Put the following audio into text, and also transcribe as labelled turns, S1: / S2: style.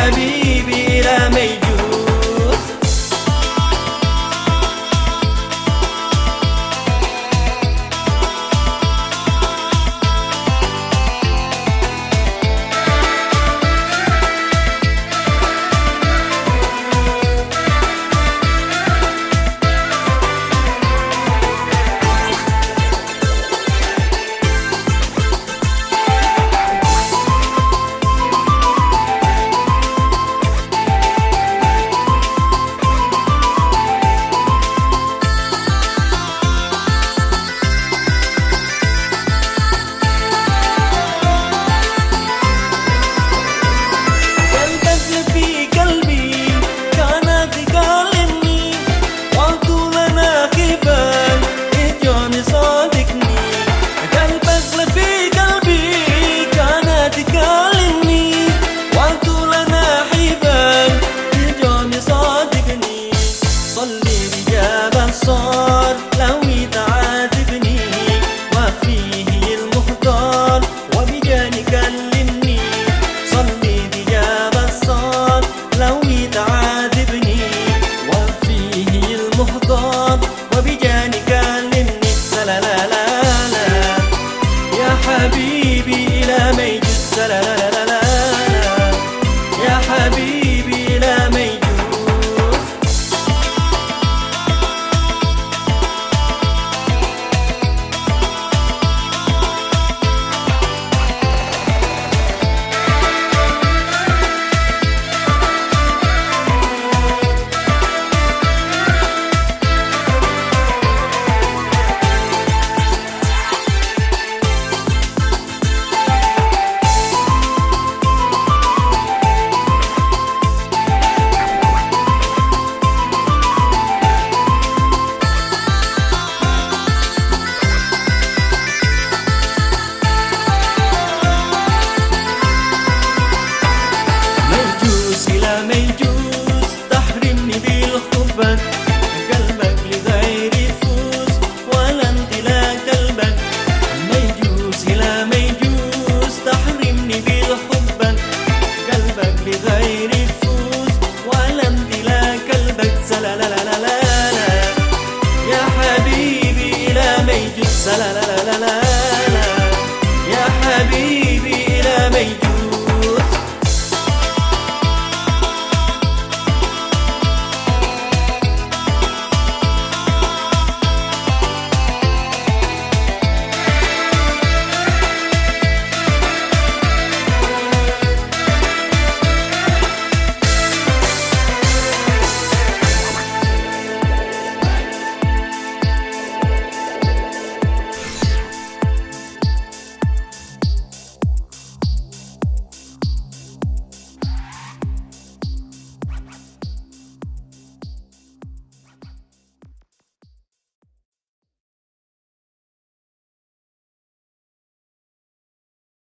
S1: حبيبي لا ما يجوز. صار لو يتعاتبني وفيه المختار وبجاني كلمني. صلي بجاب الصار لو يتعاتبني وفيه المختار وبجاني كلمني. لا لا لا لا يا حبيبي لا ما يجوز. لا لا لا لا يا حبيبي لا ما يجوز. قلبك لغير يفوز ولا امتلاك قلبك. ما يجوز لا ما يجوز تحرمني بالحب. قلبك لغير يفوز ولا امتلاك قلبك. لا لا لا لا لا يا حبيبي لا ما يجوز. لا لا لا لا لا يا حبيبي